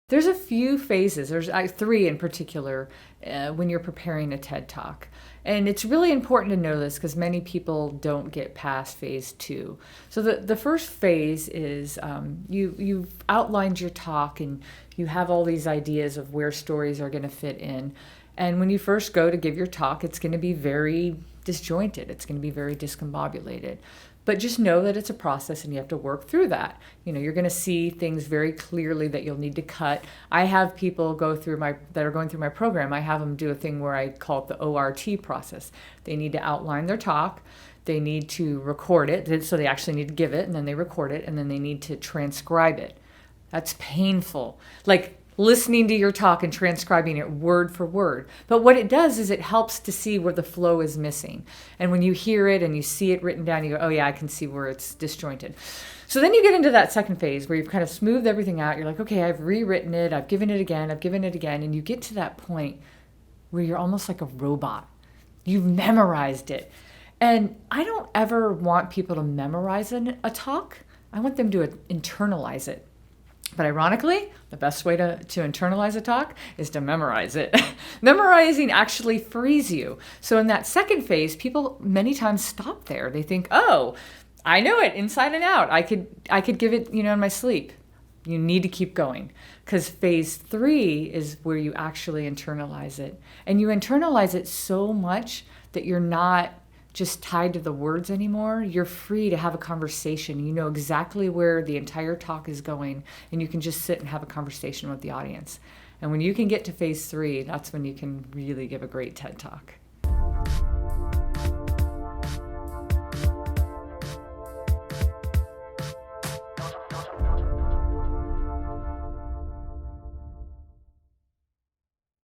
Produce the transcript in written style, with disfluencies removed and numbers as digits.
There's a few phases. There's three in particular when you're preparing a TED Talk. And it's really important to know this because many people don't get past phase 2. So the first phase is you've outlined your talk and you have all these ideas of where stories are going to fit in. And when you first go to give your talk, it's going to be very disjointed. It's going to be very discombobulated. But just know that it's a process and you have to work through that. You're going to see things very clearly that you'll need to cut. I have people that are going through my program, I have them do a thing where I call it the ORT process. They need to outline their talk. They need to record it. So they actually need to give it, and then they record it, and then they need to transcribe it. That's painful. Like listening to your talk and transcribing it word for word. But what it does is it helps to see where the flow is missing. And when you hear it and you see it written down, you go, oh yeah, I can see where it's disjointed. So then you get into that second phase where you've kind of smoothed everything out. You're like, okay, I've rewritten it. I've given it again. And you get to that point where you're almost like a robot. You've memorized it. And I don't ever want people to memorize a talk. I want them to internalize it. But ironically, the best way to internalize a talk is to memorize it. Memorizing actually frees you. So in that second phase, people many times stop there. They think, oh, I know it inside and out. I could give it, in my sleep. You need to keep going because phase 3 is where you actually internalize it. And you internalize it so much that you're not just tied to the words anymore. You're free to have a conversation. You know exactly where the entire talk is going, and you can just sit and have a conversation with the audience. And when you can get to phase 3, that's when you can really give a great TED Talk.